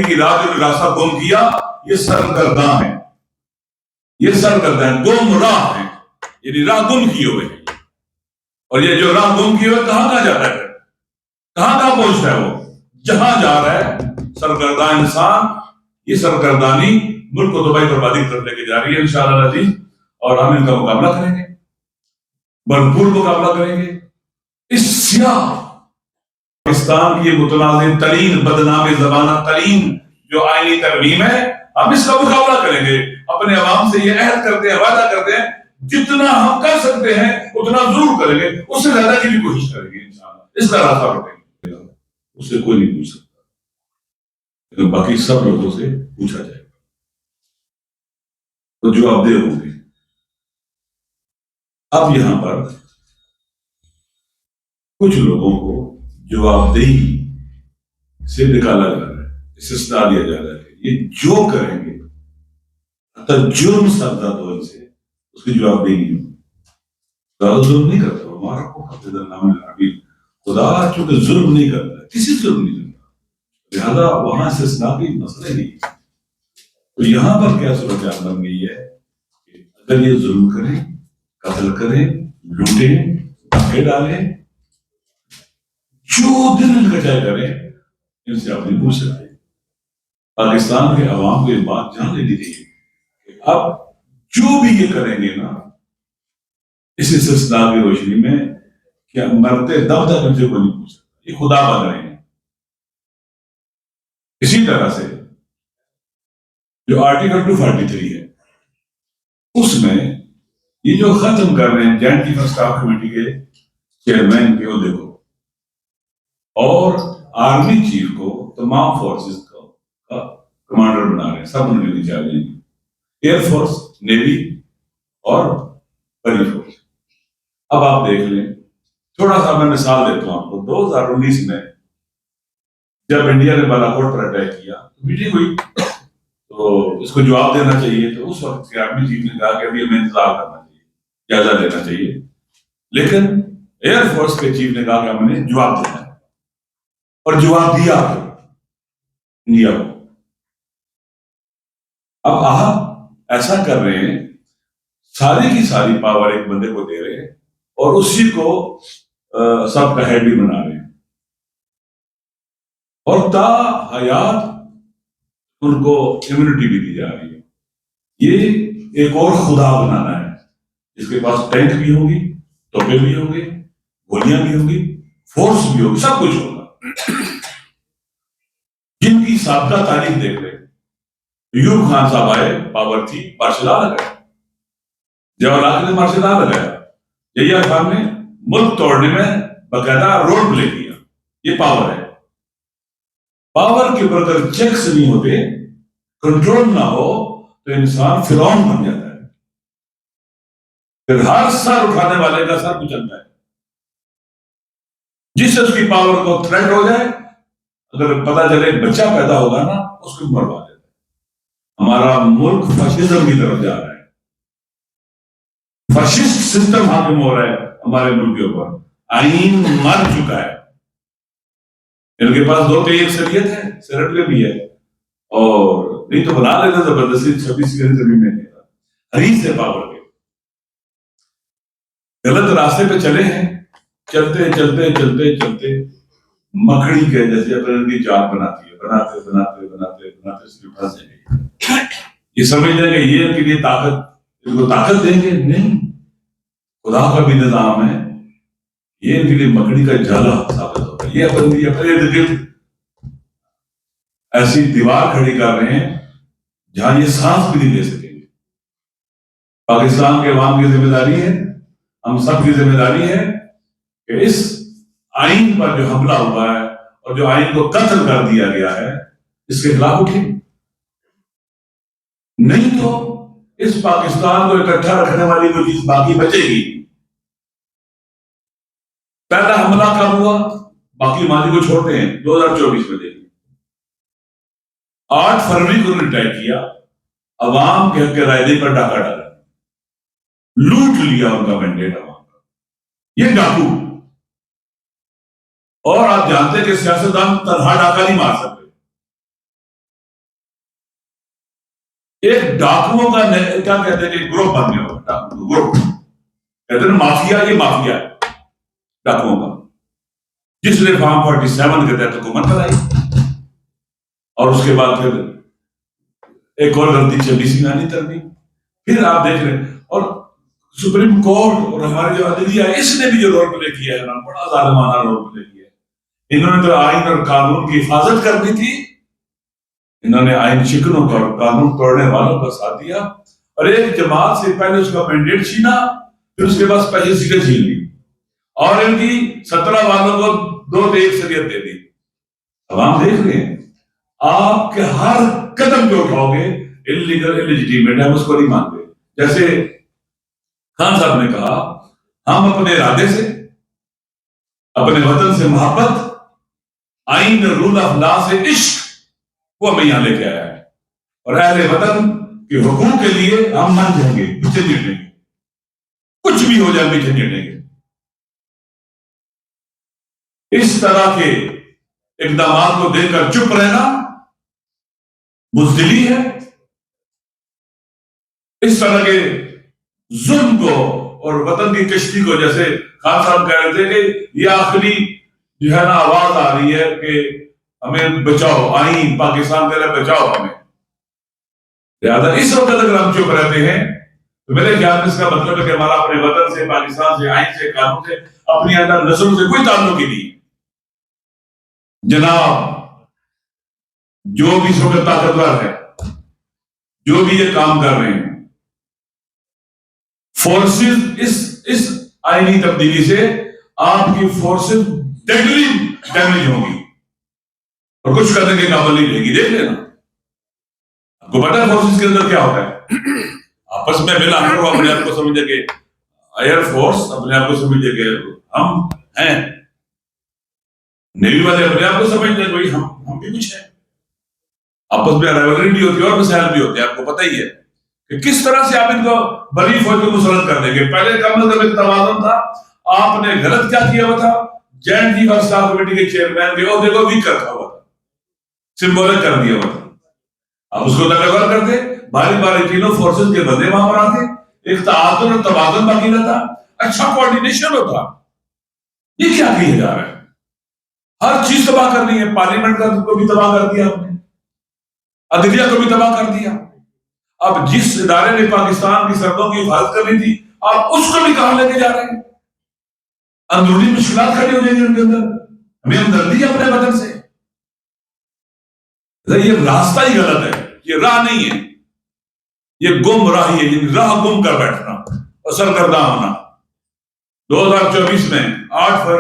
کی رات جو راستہ گم کیا یہ سرگرداں ہے، یہ سرگرداں گم راہ ہے، یعنی راہ گم کیے ہوئے ہیں. اور یہ جو راہ گم کیے ہوئے کہاں جاتا ہے، کہاں پہنچتا ہے؟ وہ جہاں جا رہا ہے سرگرداں انسان. یہ سرگردانی ملک کو تباہی بربادی کی طرف لے کے جا رہی ہے انشاءاللہ العزیز. اور ہم ان کا مقابلہ کریں گے، بھرپور مقابلہ کریں گے. اس سیاہ پاکستان کی متنازع ترین بدنام زمانہ ترین جو آئینی ترمیم ہے، ہم اس کا مقابلہ کریں گے. اپنے عوام سے یہ عہد کرتے ہیں، وعدہ کرتے ہیں جتنا ہم کر سکتے ہیں اتنا ضرور کریں گے، اس سے زیادہ کی بھی کوشش کریں گے انشاءاللہ. اس کا راستہ روکیں گے، اس سے کوئی نہیں پوچھ سکتا، لیکن باقی سب لوگوں سے پوچھا جائے گا تو جواب دہ ہوں گے. اب یہاں پر کچھ لوگوں کو جواب دہی سے نکالا جا رہا ہے، استثناء دیا جا رہا ہے کہ یہ جو کریں گے جرم سرزد ہو ان سے اس کی جواب دہی نہیں ہوگی. خدا ظلم نہیں کرتا، ہمارا کو حافظ النام العبید. خدا چونکہ ظلم نہیں کرتا، کسی ظلم نہیں کرتا، لہذا وہاں استثناء کی مسئلہ نہیں. تو یہاں پر کیا صورتحال بن گئی ہے کہ اگر یہ ظلم کریں، قتل کریں، لوٹیں، دھکے ڈالیں، جو دل کچا کریں، ان سے آپ نہیں پوچھ سکتے. پاکستان کے عوام کو یہ بات جان لینی چاہیے کہ اب جو بھی یہ کریں گے نا اس استثناء کی روشنی میں کہ مرتے دم تک ان سے کوئی نہیں پوچھ سکتا، یہ خدا بن رہے ہیں. اسی طرح سے جو آرٹیکل 243 ہے اس میں یہ جو ختم کر رہے ہیں joint chief of staff committee کے چیئرمین کے عہدے کو اور آرمی چیف کو تمام فورسز کا کمانڈر بنا رہے ہیں، سب ان کے نیچے آ جائیں گے، ایئر فورس، نیوی اور بری فورس. اب آپ دیکھ لیں، تھوڑا سا میں مثال دیتا ہوں آپ کو. 2019 میں جب انڈیا نے بالاکوٹ پر اٹیک کیا میٹنگ ہوئی تو اس کو جواب دینا چاہیے، تو اس وقت کے آرمی چیف نے کہا کہ ابھی ہمیں انتظار کرنا چاہیے، جائزہ لینا چاہیے. لیکن ایئر فورس کے چیف نے کہا کہ ہم نے جواب دینا ہے، اور جواب دیا انڈیا کو. اب آپ ایسا کر رہے ہیں، ساری کی ساری پاور ایک بندے کو دے رہے ہیں اور اسی کو سب کا ہیڈ بھی بنا رہے ہیں، اور تا حیات ان کو امیونٹی بھی دی جا رہی ہے. یہ ایک اور خدا بنانا ہے جس کے پاس ٹینک بھی ہوگی، توپے بھی ہوں گے، گولیاں بھی ہوں گی، فورس بھی ہوگی، سب کچھ ہوگا. جن کی سابقہ تاریخ دیکھ رہے، ایوب خان صاحب آئے، پاور تھی، مارشل لا لگایا، جواہر لال نے مارشل لا لگایا، یحییٰ خان نے ملک توڑنے میں باقاعدہ رول پلے کیا. یہ پاور ہے. پاور کے اوپر اگر چیکس نہیں ہوتے، کنٹرول نہ ہو تو انسان فرعون بن جاتا ہے، پھر ہر سر اٹھانے والے کا سر کچلتا ہے. جس سے اس کی پاور کو تھریٹ ہو جائے، اگر پتا چلے بچہ پیدا ہوگا نا اس کو مروا دیتا ہے. ہمارا ملک فاشزم کی طرف جا رہا ہے، فاشسٹ سسٹم حاکم ہو رہا ہے ہمارے ملک کے اوپر. آئین مر چکا ہے. ان کے پاس 2 کی اکثریت ہے، سینٹ میں بھی ہے، اور نہیں تو بنا لیتا زبردستی 26 زمین میں حریص ہے پاور کے. غلط راستے پہ چلے ہیں، چلتے چلتے چلتے چلتے مکڑی کے جیسے اپنے کی جال بناتی ہے، بناتے بناتے بناتے بناتے صرف پھنس جائیں گے. یہ سمجھ لیں گے یہ ان کے لیے طاقت، ان کو طاقت دیں گے، نہیں. خدا کا بھی نظام ہے، یہ ان کے لیے مکڑی کا جالا ثابت ہوتا ہے. یہ اپنے ارد گرد ایسی دیوار کھڑی کر رہے ہیں جہاں یہ سانس بھی نہیں لے سکیں گے. پاکستان کے عوام کی ذمہ داری ہے، ہم سب کی ذمہ داری ہے کہ اس آئین پر جو حملہ ہوا ہے اور جو آئین کو قتل کر دیا گیا ہے اس کے خلاف اٹھیں. نہیں تو اس پاکستان کو اکٹھا رکھنے والی کوئی چیز باقی بچے گی. پہلا حملہ کب ہوا؟ باقی ماضی کو چھوڑتے ہیں، 2024 میں دیکھیں. 8 فروری کو انہوں نے اٹیک کیا، عوام کے حق رائے دہی پر ڈاکہ ڈالا، لوٹ لیا ان کا مینڈیٹ عوام کا. یہ ڈاکو. اور آپ جانتے ہیں کہ سیاستدان تنہا ڈاکہ نہیں مار سکتے. ایک ڈاکوؤں کا کیا کہتے ہیں کہ گروپ بن گیا ہوگا، گروپ کہتے ہیں مافیا، یہ مافیا ہے ڈاکوؤں کا، جس نے فارم 47 کے تحت حکومت کرائی، اور اس کے بعد پھر ایک اور غلطی 26 میں آنی ترمیم، پھر آپ دیکھ رہے ہیں، اور سپریم کورٹ اور ہمارے جو عدلیہ ہے اس نے بھی جو رول پلے کیا ہے نا، بڑا ظالمانہ رول پلے کیا ہے۔ انہوں نے تو آئین اور قانون کی حفاظت کرنی تھی، انہوں نے آئین شکنوں کا اور قانون توڑنے والوں کا ساتھ دیا، اور ایک جماعت سے پہلے اس کا مینڈیٹ چھینا، پھر اس کے بعد پہلے سیٹیں چھین لی، اور ان کی 17 والوں کو 2 اکثریت دے دی۔ اب ہم دیکھ رہے ہیں آپ کے ہر قدم جو اٹھاؤ گے انلیگل انلیجیٹیمیٹ، ہم اس کو نہیں مانتے۔ جیسے خان صاحب نے کہا، ہم اپنے ارادے سے، اپنے وطن سے محبت، آئین رول آف لا سے عشق، وہ ہمیں یہاں لے کے آیا ہے، اور اہل وطن کے حقوق کے لیے ہم مان جائیں گے، پیچھے نہیں ہٹیں گے، کچھ بھی ہو جائے پیچھے نہیں ہٹیں گے۔ اس طرح کے اقدامات کو دیکھ کر چپ رہنا بزدلی ہے، اس طرح کے ظلم کو اور وطن کی کشتی کو، جیسے خان صاحب کہہ رہے تھے کہ یہ آخری جو ہے نا آواز آ رہی ہے کہ ہمیں بچاؤ، آئین پاکستان کہہ رہا بچاؤ ہمیں، لہٰذا اس وقت اگر ہم چپ رہتے ہیں تو میرے خیال میں اس کا مطلب ہے کہ ہمارا اپنے وطن سے، پاکستان سے، آئین سے، قانون سے، اپنی اندر نسلوں سے کوئی تعلق ہی نہیں۔ جناب جو بھی اس وقت طاقتور ہے، جو بھی یہ کام کر رہے ہیں، فورسز اس آئینی تبدیلی سے آپ کی فورسز ڈیڈلی ڈیمیج ہوں گی اور کچھ کرنے کے قابل نہیں رہے گی۔ دیکھ لینا، آپ کو پتا ہے فورسز کے اندر کیا ہوتا ہے؟ آپس میں ملا کر وہ اپنے آپ کو سمجھے کہ ایئر فورس اپنے آپ کو سمجھے کہ ہم ہیں، نیوی والے اپنے آپ کو سمجھتے ہیں کہ ہم بھی کچھ ہیں، آپس میں رائیولری بھی ہوتی ہے اور مسائل بھی ہوتے ہیں۔ آپ کو پتہ ہی ہے کہ کس طرح سے آپ ان کو بڑی فوج کو مسلط کر دیں گے۔ پہلے کم از کم ایک توازن تھا، آپ نے غلط کیا کیا ہوا تھا، joint chief of staff committee کے چیئرمین کے عہدے کو ویک رکھا ہوا تھا، سمبولک کر دیا ہوا تھا۔ آپ اس کو تکرار کرتے، باری باری تینوں فورسز کے بندے وہاں پر آتے، ایک تعادل اور توازن باقی رہتا، اچھا کوارڈینیشن ہوتا۔ یہ کیا کیا جا رہا ہے؟ ہر چیز تباہ کرنی ہے، پارلیمنٹ کو بھی تباہ کر دیا آپ نے، عدلیہ کو بھی تباہ کر دیا۔ اب جس ادارے نے پاکستان کی سرحدوں کی حفاظت کرنی تھی، آپ اس کو بھی کہاں لے کے جا رہے ہیں؟ اندرونی مشکلات کھڑی ہو جائیں گی ان کے اندر۔ ہمیں ہمدردی ہے اپنے وطن سے، یہ راستہ ہی غلط ہے، یہ راہ نہیں ہے، یہ گم راہی ہے، یہ راہ گم کر بیٹھنا اور سرگرداں ہونا۔ 2024 میں 8 فروری